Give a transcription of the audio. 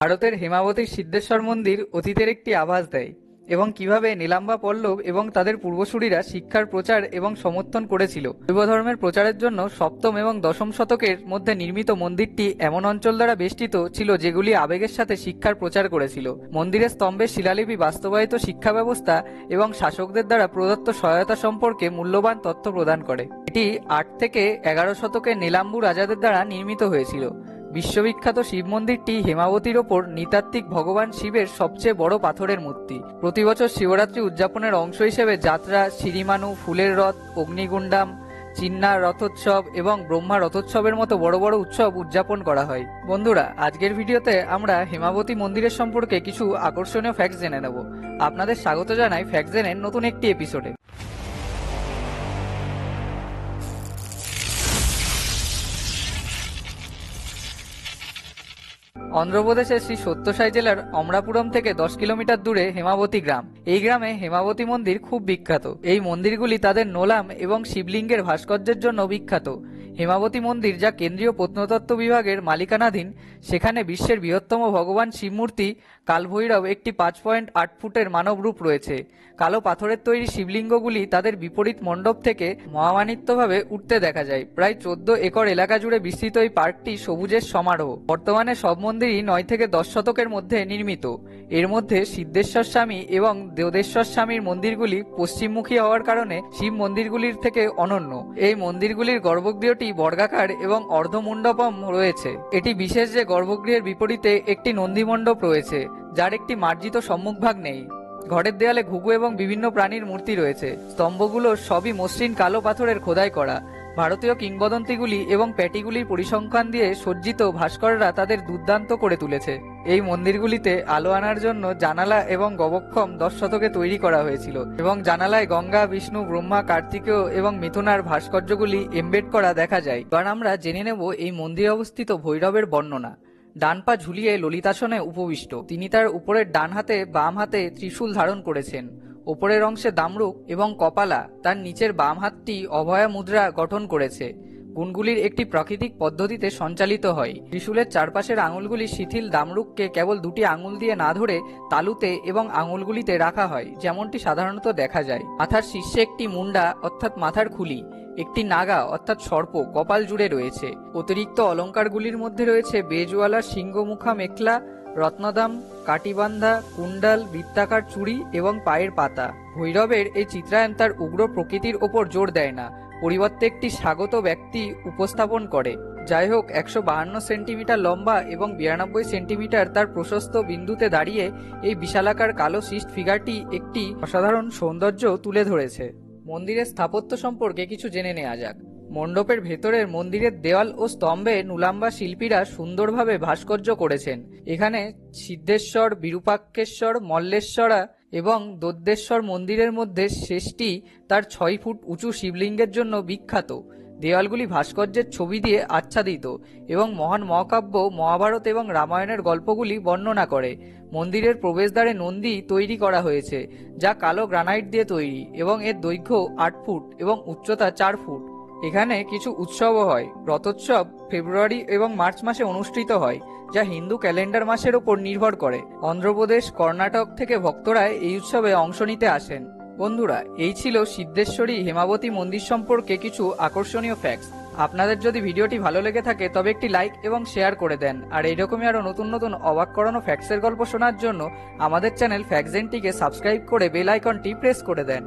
ভারতের হেমাবতীর সিদ্ধেশ্বর মন্দির অতীতের একটি আভাস দেয় এবং কিভাবে নীলাম্বা পল্লব এবং তাদের পূর্বসূরীরা শিক্ষার প্রচার এবং সমর্থন করেছিল। শৈব ধর্মের প্রচারের জন্য সপ্তম এবং দশম শতকের মধ্যে নির্মিত মন্দিরটি এমন অঞ্চল দ্বারা বেষ্টিত ছিল যেগুলি আবেগের সাথে শিক্ষার প্রচার করেছিল। মন্দিরের স্তম্ভের শিলালিপি বাস্তবায়িত শিক্ষা ব্যবস্থা এবং শাসকদের দ্বারা প্রদত্ত সহায়তা সম্পর্কে মূল্যবান তথ্য প্রদান করে। এটি ৮ থেকে ১১ শতকের নীলাম্বু রাজাদের দ্বারা নির্মিত হয়েছিল। বিশ্ববিখ্যাত শিব মন্দিরটি হেমাবতীর ওপর নৃতাত্ত্বিক ভগবান শিবের সবচেয়ে বড় পাথরের মূর্তি। প্রতি বছর শিবরাত্রি উদযাপনের অংশ হিসেবে যাত্রা, সিরিমানু, ফুলের রথ, অগ্নিগুণ্ডাম, চিন্না রথোৎসব এবং ব্রহ্মা রথোৎসবের মতো বড় বড় উৎসব উদযাপন করা হয়। বন্ধুরা, আজকের ভিডিওতে আমরা হেমাবতী মন্দিরের সম্পর্কে কিছু আকর্ষণীয় ফ্যাক্টস জেনে নেব। আপনাদের স্বাগত জানাই ফ্যাক্টস জেনের নতুন একটি এপিসোডে। অন্ধ্রপ্রদেশের শ্রী সত্যসাই জেলার অমরাপুরম থেকে 10 কিলোমিটার দূরে হেমাবতী গ্রাম। এই গ্রামে হেমাবতী মন্দির খুব বিখ্যাত। এই মন্দিরগুলি তাদের নোলাম এবং শিবলিঙ্গের ভাস্কর্যের জন্য বিখ্যাত। হেমাবতী মন্দির, যা কেন্দ্রীয় প্রত্নতত্ত্ব বিভাগের মালিকানাধীন, সেখানে বিশ্বের বৃহত্তম ভগবান শিবমূর্তি কালভৈরব একটি 5.8 ফুটের মানব রূপ রয়েছে। কালো পাথরের তৈরি শিবলিঙ্গগুলি তাদের বিপরীত মণ্ডপ থেকে মহামানিত্যভাবে উঠতে দেখা যায়। প্রায় 14 একর এলাকা জুড়ে বিস্তৃত এই পার্কটি সবুজের সমারোহ। বর্তমানে সব মন্দিরই 9 থেকে 10 শতকের মধ্যে নির্মিত। এর মধ্যে সিদ্ধেশ্বর স্বামী এবং দেওদেশ্বর স্বামীর মন্দিরগুলি পশ্চিমমুখী হওয়ার কারণে শিব মন্দিরগুলির থেকে অনন্য। এই মন্দিরগুলির গর্ভগৃহটি বর্গাকার এবং অর্ধমণ্ডপম রয়েছে। এটি বিশেষ যে গর্ভগৃহের বিপরীতে একটি নন্দীমণ্ডপ রয়েছে, যার একটি মার্জিত সম্মুখভাগ নেই। ঘরের দেয়ালে ঘুঘু এবং বিভিন্ন প্রাণীর মূর্তি রয়েছে। স্তম্ভগুলো সবই মসৃণ কালো পাথরের খোদাই করা। ভারতীয় কিংবদন্তিগুলি এবং প্যাটিগুলির পরিসংখ্যান দিয়ে সজ্জিত ভাস্কররা তাদের দুর্দান্ত করে তুলেছে। এই মন্দিরগুলিতে আলো আনার জন্য জানালা এবং গবক্ষম 10 শতকে তৈরি করা হয়েছিল এবং জানালায় গঙ্গা, বিষ্ণু, ব্রহ্মা, কার্তিকেয় এবং মিথুনার ভাস্কর্যগুলি এমবেড করা দেখা যায়। এবার আমরা জেনে নেব এই মন্দিরে অবস্থিত ভৈরবের বর্ণনা। ডান পা ঝুলিয়ে ললিতাসনে উপবিষ্ট তিনি। তার উপরের ডান হাতে বাম হাতে ত্রিশূল ধারণ করেছেন। ওপরের অংশে দামরুক এবং কপালা, তার নিচের বাম হাতটি অভয়া মুদ্রা গঠন করেছে। গুণগুলির একটি প্রাকৃতিক পদ্ধতিতে সঞ্চালিত হয়। ত্রিশূলের চারপাশের আঙুলগুলি শিথিল দামরুককে কেবল 2টি আঙুল দিয়ে না ধরে তালুতে এবং আঙুলগুলিতে রাখা হয়, যেমনটি সাধারণত দেখা যায়। মাথার শীর্ষে একটি মুন্ডা অর্থাৎ মাথার খুলি, একটি নাগা অর্থাৎ সর্প কপাল জুড়ে রয়েছে। অতিরিক্ত অলঙ্কারগুলির মধ্যে রয়েছে বেজওয়ালা সিংহমুখা মেখলা, রত্নদাম, কাটিবান্ধা, কুণ্ডাল, বৃত্তাকার চুড়ি এবং পায়ের পাতা। ভৈরবের এই চিত্রায়ন তার উগ্র প্রকৃতির ওপর জোর দেয় না, পরিবর্তে একটি স্বাগত ব্যক্তি উপস্থাপন করে। যাই হোক, 152 সেন্টিমিটার লম্বা এবং 92 সেন্টিমিটার তার প্রশস্ত বিন্দুতে দাঁড়িয়ে এই বিশালাকার কালো সিস্ট ফিগারটি একটি অসাধারণ সৌন্দর্য তুলে ধরেছে। মন্দিরের স্থাপত্য সম্পর্কে কিছু জেনে নেওয়া যাক। মণ্ডপের ভেতরের মন্দিরের দেওয়াল ও স্তম্ভে নুলাম্বা শিল্পীরা সুন্দরভাবে ভাস্কর্য করেছেন। এখানে সিদ্ধেশ্বর, বিরূপাক্ষেশ্বর, মল্লেশ্বরা এবং দোদ্দেশ্বর মন্দিরের মধ্যে শেষটি তার 6 ফুট উঁচু শিবলিঙ্গের জন্য বিখ্যাত। দেওয়ালগুলি ভাস্কর্যের ছবি দিয়ে আচ্ছাদিত এবং মহান মহাকাব্য মহাভারত এবং রামায়ণের গল্পগুলি বর্ণনা করে। মন্দিরের প্রবেশদ্বারে নন্দী তৈরি করা হয়েছে, যা কালো গ্রানাইট দিয়ে তৈরি এবং এর দৈর্ঘ্য 8 ফুট এবং উচ্চতা 4 ফুট। এখানে কিছু উৎসবও হয়। রথোৎসব ফেব্রুয়ারি এবং মার্চ মাসে অনুষ্ঠিত হয়, যা হিন্দু ক্যালেন্ডার মাসের ওপর নির্ভর করে। অন্ধ্রপ্রদেশ, কর্ণাটক থেকে ভক্তরা এই উৎসবে অংশ নিতে আসেন। বন্ধুরা, এই ছিল সিদ্ধেশ্বরী হেমাবতী মন্দির সম্পর্কে কিছু আকর্ষণীয় ফ্যাক্টস। আপনাদের যদি ভিডিওটি ভালো লেগে থাকে তবে একটি লাইক এবং শেয়ার করে দেন। আর এইরকমই আরো নতুন নতুন অবাক করানো ফ্যাক্টসের গল্প শোনার জন্য আমাদের চ্যানেল ফ্যাক্টজেনটিকে সাবস্ক্রাইব করে বেল আইকনটি প্রেস করে দেন।